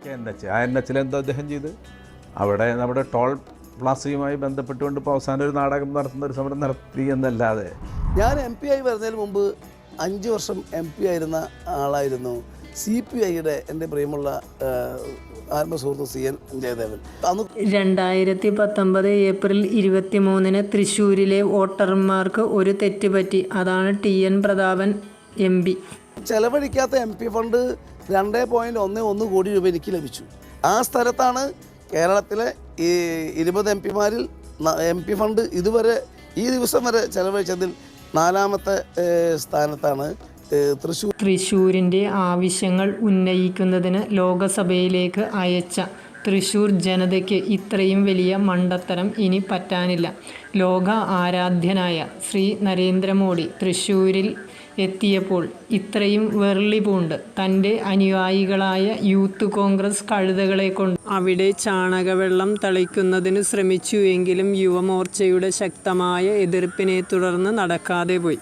ആ NH എന്താ അദ്ദേഹം ചെയ്ത്? അവിടെ നമ്മുടെ ടോൾ പ്ലാസയുമായി ബന്ധപ്പെട്ടുകൊണ്ട് ഇപ്പോൾ അവസാനം ഒരു നാടകം നടത്തുന്ന ഒരു സമരം നടത്തി എന്നല്ലാതെ. ഞാൻ MP ആയി വരുന്നതിന് മുമ്പ് 5 വർഷം MP ആയിരുന്ന ആളായിരുന്നു CPIയുടെ എൻ്റെ പ്രിയമുള്ള ആത്മസുഹൃത്ത് CN ജയദേവൻ. 2019 ഏപ്രിൽ 23 തൃശ്ശൂരിലെ വോട്ടർമാർക്ക് ഒരു തെറ്റ് പറ്റി. അതാണ് TN Prathapan MP. ചെലവഴിക്കാത്ത MP fund 2.11 കോടി രൂപ എനിക്ക് ലഭിച്ചു. ആ സ്ഥലത്താണ് കേരളത്തിലെ ഈ 20 MPമാരിൽ MP ഫണ്ട് ഇതുവരെ ഈ ദിവസം വരെ ചെലവഴിച്ചതിൽ 4ാമത്തെ സ്ഥാനത്താണ് തൃശ്ശൂർ. തൃശ്ശൂരിൻ്റെ ആവശ്യങ്ങൾ ഉന്നയിക്കുന്നതിന് ലോകസഭയിലേക്ക് അയച്ച തൃശ്ശൂർ ജനതയ്ക്ക് ഇത്രയും വലിയ മണ്ടത്തരം ഇനി പറ്റാനില്ല. ലോക ആരാധ്യനായ ശ്രീ നരേന്ദ്രമോദി തൃശ്ശൂരിൽ എത്തിയപ്പോൾ ഇത്രയും വെറുളി പൂണ്ട് തൻ്റെ അനുയായികളായ യൂത്ത് കോൺഗ്രസ് കഴുതകളെ കൊണ്ട് അവിടെ ചാണകവെള്ളം തളിക്കുന്നതിന് ശ്രമിച്ചുവെങ്കിലും യുവമോർച്ചയുടെ ശക്തമായ എതിർപ്പിനെ തുടർന്ന് നടക്കാതെ പോയി.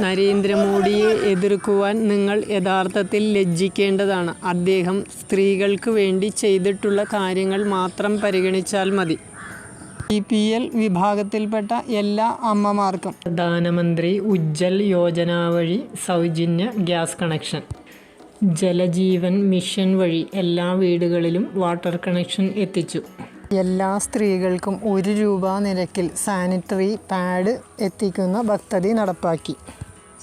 നരേന്ദ്രമോദിയെ എതിർക്കുവാൻ നിങ്ങൾ യഥാർത്ഥത്തിൽ ലജ്ജിക്കേണ്ടതാണ്. അദ്ദേഹം സ്ത്രീകൾക്ക് വേണ്ടി ചെയ്തിട്ടുള്ള കാര്യങ്ങൾ മാത്രം പരിഗണിച്ചാൽ മതി. BPL വിഭാഗത്തിൽപ്പെട്ട എല്ലാ അമ്മമാർക്കും പ്രധാനമന്ത്രി ഉജ്ജൽ യോജന വഴി സൗജന്യ ഗ്യാസ് കണക്ഷൻ, ജലജീവൻ മിഷൻ വഴി എല്ലാ വീടുകളിലും വാട്ടർ കണക്ഷൻ എത്തിച്ചു. എല്ലാ സ്ത്രീകൾക്കും 1 രൂപ നിരക്കിൽ സാനിറ്ററി പാഡ് എത്തിക്കുന്ന പദ്ധതി നടപ്പാക്കി.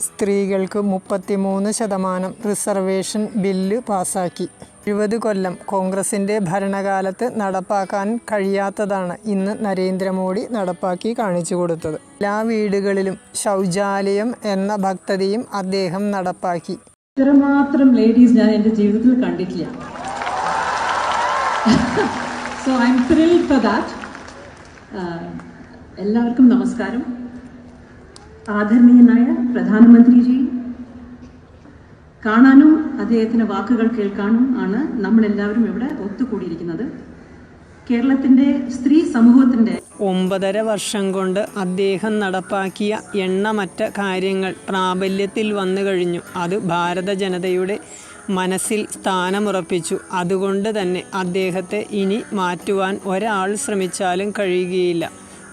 സ്ത്രീകൾക്ക് 33% റിസർവേഷൻ ബില്ല് പാസാക്കി. 70 കൊല്ലം കോൺഗ്രസിൻ്റെ ഭരണകാലത്ത് നടപ്പാക്കാൻ കഴിയാത്തതാണ് ഇന്ന് നരേന്ദ്രമോദി നടപ്പാക്കി കാണിച്ചു കൊടുത്തത്. എല്ലാ വീടുകളിലും ശൗചാലയം എന്ന പദ്ധതിയും അദ്ദേഹം നടപ്പാക്കി. ഇത്രമാത്രം ലേഡീസ് ഞാൻ എൻ്റെ ജീവിതത്തിൽ കണ്ടിട്ടില്ല. So I M thrilled for that. എല്ലാവർക്കും നമസ്കാരം. ആദരണീയനായ പ്രധാനമന്ത്രിജി, കാണാനും അദ്ദേഹത്തിൻ്റെ വാക്കുകൾ കേൾക്കാനും ആണ് നമ്മളെല്ലാവരും ഇവിടെ ഒത്തുകൂടിയിരിക്കുന്നത്. കേരളത്തിൻ്റെ സ്ത്രീ സമൂഹത്തിൻ്റെ 9.5 വർഷം കൊണ്ട് അദ്ദേഹം നടപ്പാക്കിയ എണ്ണമറ്റ കാര്യങ്ങൾ പ്രാബല്യത്തിൽ വന്നു കഴിഞ്ഞു. അത് ഭാരത ജനതയുടെ മനസ്സിൽ സ്ഥാനമുറപ്പിച്ചു. അതുകൊണ്ട് തന്നെ അദ്ദേഹത്തെ ഇനി മാറ്റുവാൻ ഒരാൾ ശ്രമിച്ചാലും കഴിയുകയില്ല.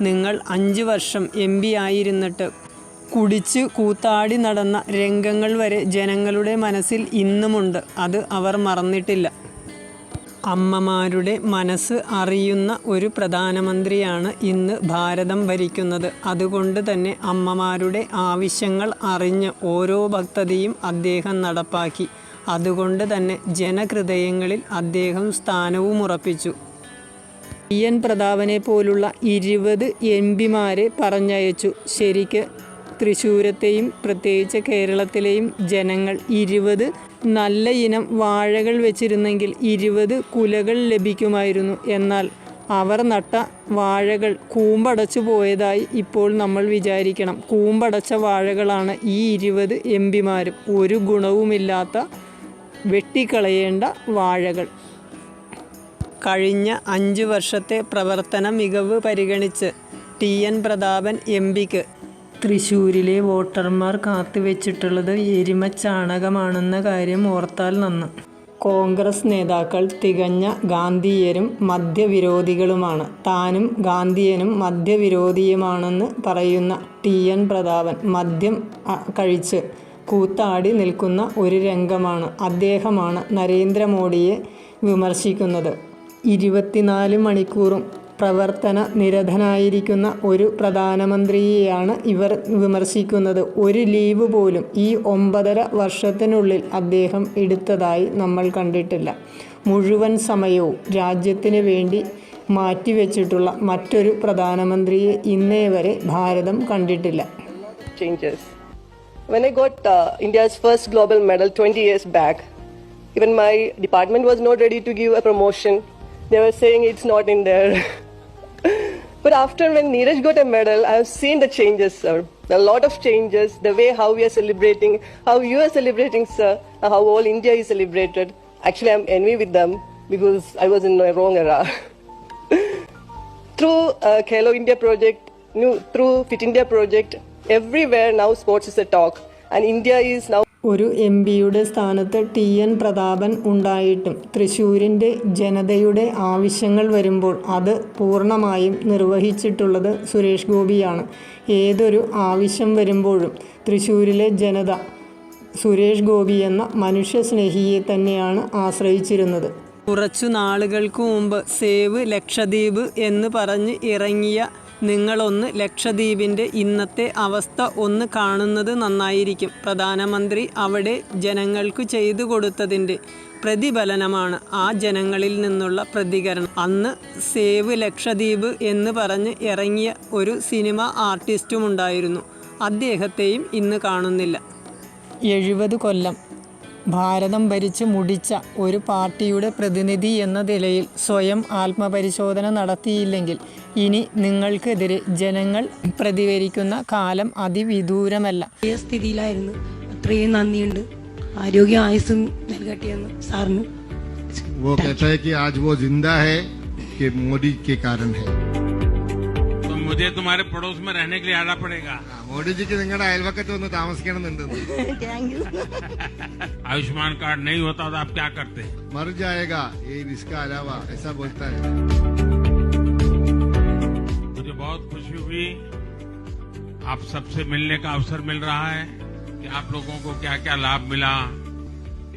നിങ്ങൾ 5 വർഷം MP ആയിരുന്നിട്ട് കുടിച്ച് കൂത്താടി നടന്ന രംഗങ്ങൾ വരെ ജനങ്ങളുടെ മനസ്സിൽ ഇന്നുമുണ്ട്. അത് അവർ മറന്നിട്ടില്ല. അമ്മമാരുടെ മനസ്സ് അറിയുന്ന ഒരു പ്രധാനമന്ത്രിയാണ് ഇന്ന് ഭാരതം ഭരിക്കുന്നത്. അതുകൊണ്ട് തന്നെ അമ്മമാരുടെ ആവശ്യങ്ങൾ അറിഞ്ഞ് ഓരോ പദ്ധതിയും അദ്ദേഹം നടപ്പാക്കി. അതുകൊണ്ട് തന്നെ ജനഹൃദയങ്ങളിൽ അദ്ദേഹം സ്ഥാനവും ഉറപ്പിച്ചു. TN പ്രതാപനെ പോലുള്ള 20 MPമാരെ പറഞ്ഞയച്ചു. ശരിക്ക് തൃശ്ശൂരത്തെയും പ്രത്യേകിച്ച് കേരളത്തിലെയും ജനങ്ങൾ 20 നല്ല ഇനം വാഴകൾ വെച്ചിരുന്നെങ്കിൽ 20 കുലകൾ ലഭിക്കുമായിരുന്നു. എന്നാൽ അവർ നട്ട വാഴകൾ കൂമ്പടച്ചു പോയതായി ഇപ്പോൾ നമ്മൾ വിചാരിക്കണം. കൂമ്പടച്ച വാഴകളാണ് ഈ 20 MPമാരും. ഒരു ഗുണവുമില്ലാത്ത വെട്ടിക്കളയേണ്ട വാഴകൾ. കഴിഞ്ഞ 5 വർഷത്തെ പ്രവർത്തന മികവ് പരിഗണിച്ച് TN പ്രതാപൻ MPക്ക് തൃശ്ശൂരിലെ വോട്ടർമാർ കാത്തുവെച്ചിട്ടുള്ളത് എരുമച്ചാണകമാണെന്ന കാര്യം ഓർത്താൽ നന്ന്. കോൺഗ്രസ് നേതാക്കൾ തികഞ്ഞ ഗാന്ധിയരും മദ്യവിരോധികളുമാണ്. താനും ഗാന്ധിയനും മദ്യവിരോധിയുമാണെന്ന് പറയുന്ന TN പ്രതാപൻ മദ്യം കഴിച്ച് കൂത്താടി നിൽക്കുന്ന ഒരു രംഗമാണ്. അദ്ദേഹമാണ് നരേന്ദ്രമോദിയെ വിമർശിക്കുന്നത്. 24 മണിക്കൂറും പ്രവർത്തന നിരതനായിരിക്കുന്ന ഒരു പ്രധാനമന്ത്രിയെയാണ് ഇവർ വിമർശിക്കുന്നത്. ഒരു ലീവ് പോലും ഈ 9.5 വർഷത്തിനുള്ളിൽ അദ്ദേഹം എടുത്തതായി നമ്മൾ കണ്ടിട്ടില്ല. മുഴുവൻ സമയവും രാജ്യത്തിന് വേണ്ടി മാറ്റിവെച്ചിട്ടുള്ള മറ്റൊരു പ്രധാനമന്ത്രിയെ ഇന്നേ വരെ ഭാരതം കണ്ടിട്ടില്ല. When I got India's first global medal 20 years back, even my department was not ready to give a promotion. They were saying it's not in there. But after when Neeraj got a medal, I have seen the changes, sir. There are a lot of changes, the way how we are celebrating, how you are celebrating, sir, and how all India is celebrated. Actually, I'm envy with them because I was in the wrong era. Through Khelo India project, through Fit India project, everywhere now sports is a talk, and India is now. ഒരു എംപിയുടെ സ്ഥാനത്ത് TN. Prathapan ഉണ്ടായിട്ടും തൃശ്ശൂരിൻ്റെ ജനതയുടെ ആവശ്യങ്ങൾ വരുമ്പോൾ അത് പൂർണ്ണമായും നിർവഹിച്ചിട്ടുള്ളത് സുരേഷ് ഗോപിയാണ്. ഏതൊരു ആവശ്യം വരുമ്പോഴും തൃശ്ശൂരിലെ ജനത സുരേഷ് ഗോപി എന്ന മനുഷ്യസ്നേഹിയെ തന്നെയാണ് ആശ്രയിച്ചിരുന്നത്. കുറച്ചു നാളുകൾക്ക് മുമ്പ് സേവ് ലക്ഷദ്വീപ് എന്ന് പറഞ്ഞ് ഇറങ്ങിയ നിങ്ങളൊന്ന് ലക്ഷദ്വീപിൻ്റെ ഇന്നത്തെ അവസ്ഥ ഒന്ന് കാണുന്നത് നന്നായിരിക്കും. പ്രധാനമന്ത്രി അവിടെ ജനങ്ങൾക്ക് ചെയ്തു കൊടുത്തതിൻ്റെ പ്രതിഫലനമാണ് ആ ജനങ്ങളിൽ നിന്നുള്ള പ്രതികരണം. അന്ന് സേവ് ലക്ഷദ്വീപ് എന്ന് പറഞ്ഞ് ഇറങ്ങിയ ഒരു സിനിമ ആർട്ടിസ്റ്റുമുണ്ടായിരുന്നു. അദ്ദേഹത്തെയും ഇന്ന് കാണുന്നില്ല. 70 കൊല്ലം ഭാരതം ഭരിച്ച് മുടിച്ച ഒരു പാർട്ടിയുടെ പ്രതിനിധി എന്ന നിലയിൽ സ്വയം ആത്മപരിശോധന നടത്തിയില്ലെങ്കിൽ ഇനി നിങ്ങൾക്കെതിരെ ജനങ്ങൾ പ്രതികരിക്കുന്ന കാലം അതിവിദൂരമല്ല. സ്ഥിതിയിലായിരുന്നു. അത്രയും നന്ദിയുണ്ട്. ആരോഗ്യ ആയുസ്സും നൽകട്ടെയെന്ന് സാറിന്. वो कहता है कि आज वो जिंदा है कि मोदी के कारण है. तो मुझे तुम्हारे पड़ोस में रहने के लिए आना पड़ेगा. മോഡി ജിക്ക് നിങ്ങളുടെ അയൽവക്കത്ത് ഒന്ന് താമസിക്കണമെന്നുണ്ട്. आयुष्मान कार्ड नहीं होता तो आप क्या करते? मर जाएगा ये इसका अलावा, ऐसा बोलता है. मुझे बहुत खुशी हुई, आप सबसे मिलने का अवसर मिल रहा है कि आप लोगों को क्या क्या लाभ मिला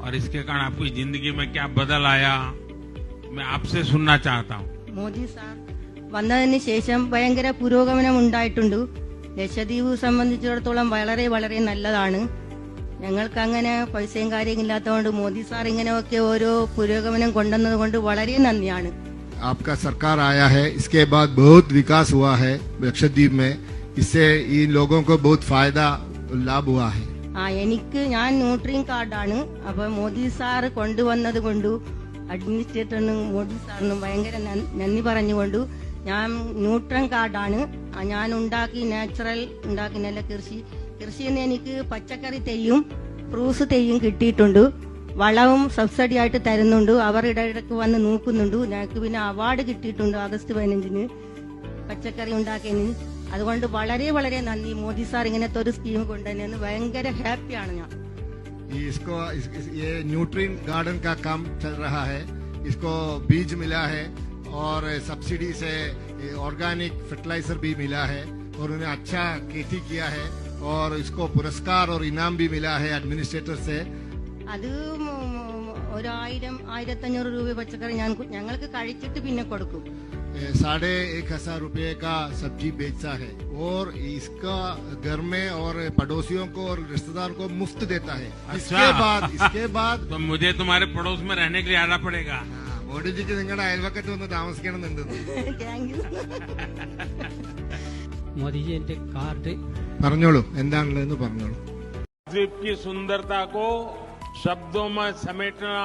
और इसके कारण आपकी जिंदगी में क्या बदल आया, मैं आपसे सुनना चाहता हूँ. മോദി സാർ വന്നതിന് ശേഷം ഭയങ്കര പുരോഗമനം ഉണ്ടായിട്ടുണ്ട്. ലക്ഷദ്വീപ് സംബന്ധിച്ചിടത്തോളം വളരെ വളരെ നല്ലതാണ്. ഞങ്ങൾക്ക് അങ്ങനെ പൈസയും കാര്യമില്ലാത്തതുകൊണ്ട് മോദി സാർ ഇങ്ങനെയൊക്കെ ഓരോ പുരോഗമനം കൊണ്ടുവന്നത് കൊണ്ട് വളരെ നന്ദിയാണ്. आपका सरकार आया है, इसके बाद बहुत विकास हुआ है लक्षद्वीप में. इससे इन लोगों को बहुत फायदा लाभ हुआ है. ഞാൻ ന്യൂട്രീൻ കാർഡാണ്. അപ്പൊ മോദി സാർ കൊണ്ടുവന്നത് കൊണ്ടു അഡ്മിനിസ്ട്രേറ്ററിനും മോദി സാറിനും ഭയങ്കര നന്ദി പറഞ്ഞുകൊണ്ടു ഞാൻ ന്യൂട്രൻ കാർഡാണ്. ഞാൻ നാച്ചുറൽ ഉണ്ടാക്കി നല്ല കൃഷിയിൽ നിന്ന് എനിക്ക് പച്ചക്കറി തെയ്യും ഫ്രൂട്ട്സ് തെയ്യും കിട്ടിയിട്ടുണ്ട്. വളവും സബ്സിഡി ആയിട്ട് തരുന്നുണ്ട്. അവർ ഇടയ്ക്ക് വന്ന് നോക്കുന്നുണ്ട്. ഞങ്ങൾക്ക് പിന്നെ അവാർഡ് കിട്ടിയിട്ടുണ്ട് ആഗസ്റ്റ് 15 പച്ചക്കറി ഉണ്ടാക്കിയതിന്. അതുകൊണ്ട് വളരെ വളരെ നന്ദി. മോദി സാർ ഇങ്ങനത്തെ ഒരു സ്കീം കൊണ്ടുവന്നു ഭയങ്കര ഹാപ്പിയാണ് ഞാൻ. ये न्यूट्रीन गार्डन का काम चल रहा है. इसको बीज मिला है और सब्सिडी से ऑर्गेनिक फर्टिलाइजर भी मिला है और उन्हें अच्छा खेती किया है और इसको पुरस्कार और इनाम भी मिला है एडमिनिस्ट्रेटर से. അത് 1,000-1,500 രൂപ പച്ചക്കറി ഞങ്ങൾക്ക് കഴിച്ചിട്ട് പിന്നെ കൊടുക്കും. 1,500 रुपये का सब्जी बेचता है और इसका घर में और पड़ोसियों को और रिश्तेदार को मुफ्त देता है. इसके बाद तो मुझे तुम्हारे पड़ोस में रहने के लिए आना पड़ेगा. മോഡി ജിക്ക് നിങ്ങളുടെ അയൽവക്കത്ത് ഒന്ന് താമസിക്കണമെന്നുണ്ട്. മോദിജി എന്റെ കാർഡ് പറഞ്ഞോളൂ, എന്താണുള്ളതെന്ന് പറഞ്ഞോളൂ. द्वीप की सुंदरता को शब्दों में समेटना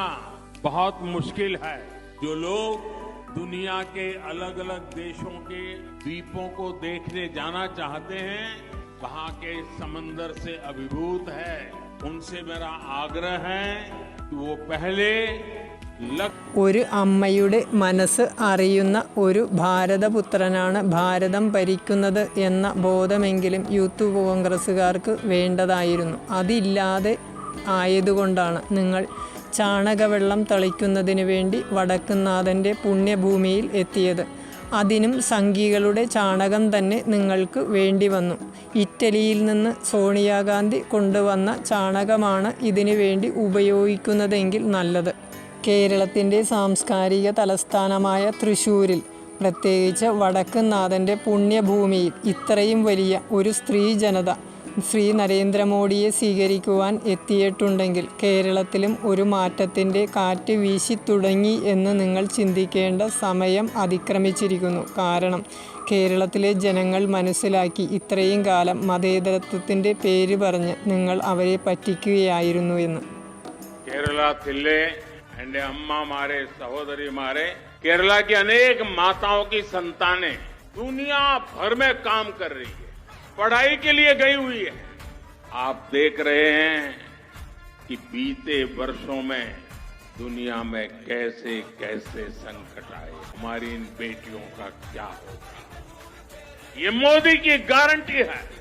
बहुत मुश्किल है. जो लोग दुनिया के अलग अलग देशों के द्वीपों को देखने जाना चाहते हैं, वहां के समंदर से अभिभूत है. उनसे मेरा आग्रह है कि वो पहले ഒരു അമ്മയുടെ മനസ്സ് അറിയുന്ന ഒരു ഭാരതപുത്രനാണ് ഭാരതം ഭരിക്കുന്നത് എന്ന ബോധമെങ്കിലും യൂത്ത് കോൺഗ്രസ്സുകാർക്ക് വേണ്ടതായിരുന്നു. അതില്ലാതെ ആയതുകൊണ്ടാണ് നിങ്ങൾ ചാണകവെള്ളം തളിക്കുന്നതിന് വേണ്ടി വടക്കുന്നാഥൻ്റെ പുണ്യഭൂമിയിൽ എത്തിയത്. അതിനും സംഘികളുടെ ചാണകം തന്നെ നിങ്ങൾക്ക് വേണ്ടി വന്നു. ഇറ്റലിയിൽ നിന്ന് സോണിയാഗാന്ധി കൊണ്ടുവന്ന ചാണകമാണ് ഇതിനു വേണ്ടി ഉപയോഗിക്കുന്നതെങ്കിൽ നല്ലത്. കേരളത്തിൻ്റെ സാംസ്കാരിക തലസ്ഥാനമായ തൃശ്ശൂരിൽ, പ്രത്യേകിച്ച് വടക്കുന്നാഥൻ്റെ പുണ്യഭൂമിയിൽ ഇത്രയും വലിയ ഒരു സ്ത്രീ ജനത ശ്രീ നരേന്ദ്രമോദിയെ സ്വീകരിക്കുവാൻ എത്തിയിട്ടുണ്ടെങ്കിൽ കേരളത്തിലും ഒരു മാറ്റത്തിൻ്റെ കാറ്റ് വീശിത്തുടങ്ങി എന്ന് നിങ്ങൾ ചിന്തിക്കേണ്ട സമയം അതിക്രമിച്ചിരിക്കുന്നു. കാരണം കേരളത്തിലെ ജനങ്ങൾ മനസ്സിലാക്കി ഇത്രയും കാലം മതേതരത്വത്തിൻ്റെ പേര് പറഞ്ഞ് നിങ്ങൾ അവരെ പറ്റിക്കുകയായിരുന്നു എന്ന്. एंडे अम्मा मारे सहोदरी मारे केरला की अनेक माताओं की संतानें दुनिया भर में काम कर रही है. पढ़ाई के लिए गई हुई है। आप देख रहे हैं कि बीते वर्षों में दुनिया में कैसे कैसे संकट आए, हमारी इन बेटियों का क्या होगा। ये मोदी की गारंटी है।